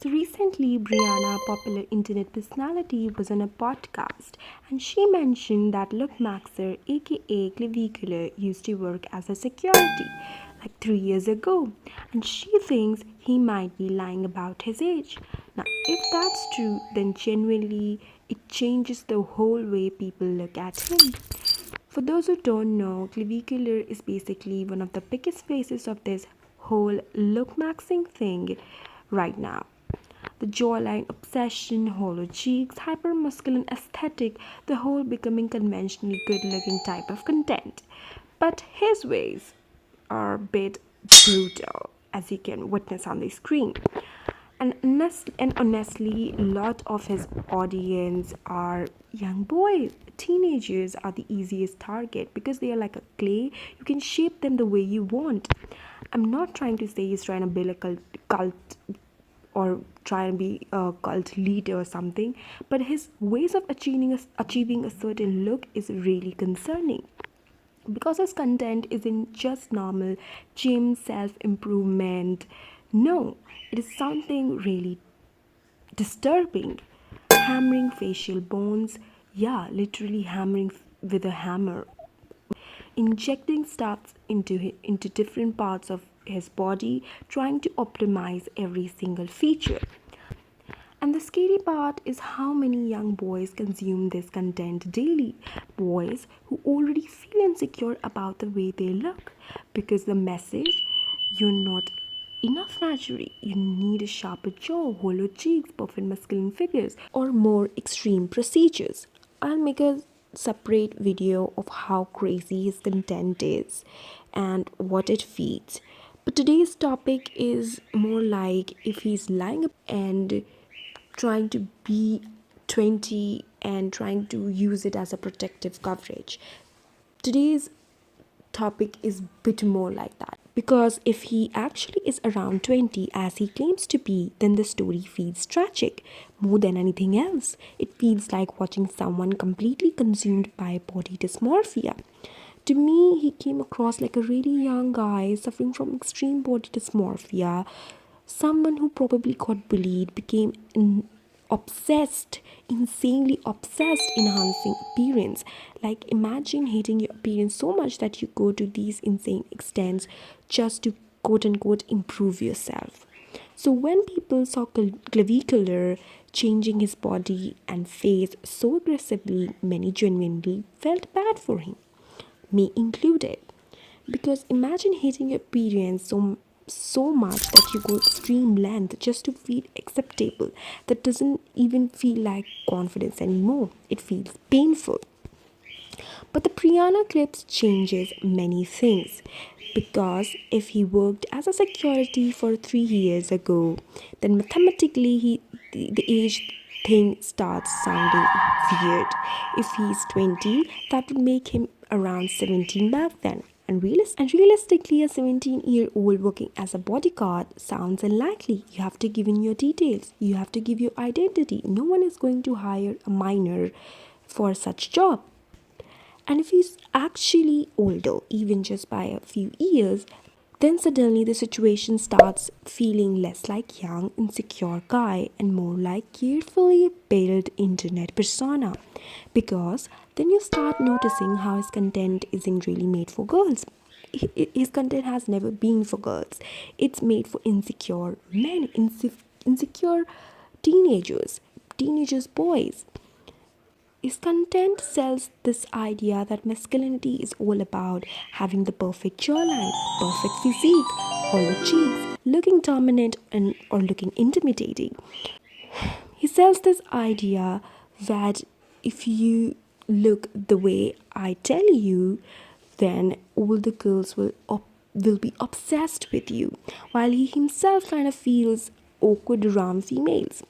So recently, Brianna, a popular internet personality, was on a podcast and she mentioned that Lookmaxxer, aka Clavicular, used to work as a security like 3 years ago, and she thinks he might be lying about his age. Now, if that's true, then genuinely it changes the whole way people look at him. For those who don't know, Clavicular is basically one of the biggest faces of this whole look-maxing thing right now. The jawline obsession, hollow cheeks, hyper-masculine aesthetic, the whole becoming conventionally good-looking type of content. But his ways are a bit brutal, as you can witness on the screen. And honestly, a lot of his audience are young boys. Teenagers are the easiest target because they are like a clay. You can shape them the way you want. I'm not trying to say he's trying to build a cult or try and be a cult leader or something, but his ways of achieving a certain look is really concerning because his content isn't just normal gym self improvement. No, it is something really disturbing. Hammering facial bones, yeah, literally hammering with a hammer, injecting stuff into different parts of his body, trying to optimize every single feature. And the scary part is how many young boys consume this content daily. Boys who already feel insecure about the way they look because the message, you're not enough naturally. You need a sharper jaw, hollow cheeks, perfect masculine figures, or more extreme procedures. I'll make a separate video of how crazy his content is and what it feeds. But today's topic is more like if he's lying and trying to be 20 and trying to use it as a protective coverage. Today's topic is a bit more like that because if he actually is around 20 as he claims to be, then the story feels tragic more than anything else. It feels like watching someone completely consumed by body dysmorphia. To me, he came across like a really young guy suffering from extreme body dysmorphia, someone who probably got bullied, became obsessed, insanely obsessed, enhancing appearance. Like, imagine hating your appearance so much that you go to these insane extents just to quote unquote improve yourself. So, when people saw Clavicular changing his body and face so aggressively, many genuinely felt bad for him, me included. Because imagine hating your appearance so much that you go extreme length just to feel acceptable. That doesn't even feel like confidence anymore. It feels painful. But the Priyana clips changes many things. Because if he worked as a security for 3 years ago, then mathematically the age thing starts sounding weird. If he's 20, that would make him around 17 back then. And realistically, a 17-year-old working as a bodyguard sounds unlikely. You have to give in your details. You have to give your identity. No one is going to hire a minor for such job. And if he's actually older, even just by a few years, then suddenly the situation starts feeling less like young, insecure guy and more like carefully built internet persona. Because then you start noticing how his content isn't really made for girls. His content has never been for girls. It's made for insecure men, insecure teenagers, boys. His content sells this idea that masculinity is all about having the perfect jawline, perfect physique, hollow cheeks, looking dominant and or looking intimidating. He sells this idea that if you look the way I tell you, then all the girls will be obsessed with you, while he himself kind of feels awkward around females,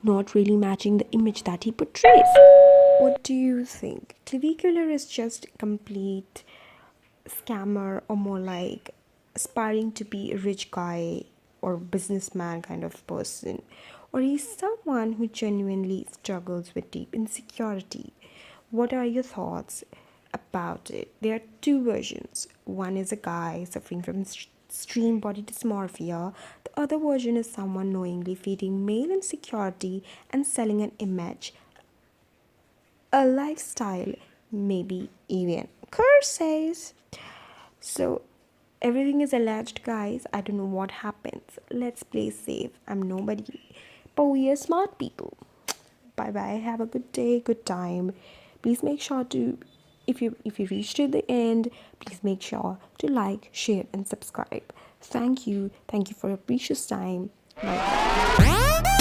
not really matching the image that he portrays. What do you think? Clavicular is just a complete scammer or more like aspiring to be a rich guy or businessman kind of person? Or he's someone who genuinely struggles with deep insecurity? What are your thoughts about it? There are two versions. One is a guy suffering from extreme body dysmorphia. The other version is someone knowingly feeding male insecurity and selling an image, a lifestyle, maybe even curses. So everything is alleged, guys. I don't know what happens. Let's play safe. I'm nobody, but we are smart people. Bye bye. Have a good day, good time. Please make sure to, if you reach to the end, please make sure to like, share, and subscribe. Thank you for your precious time. Bye.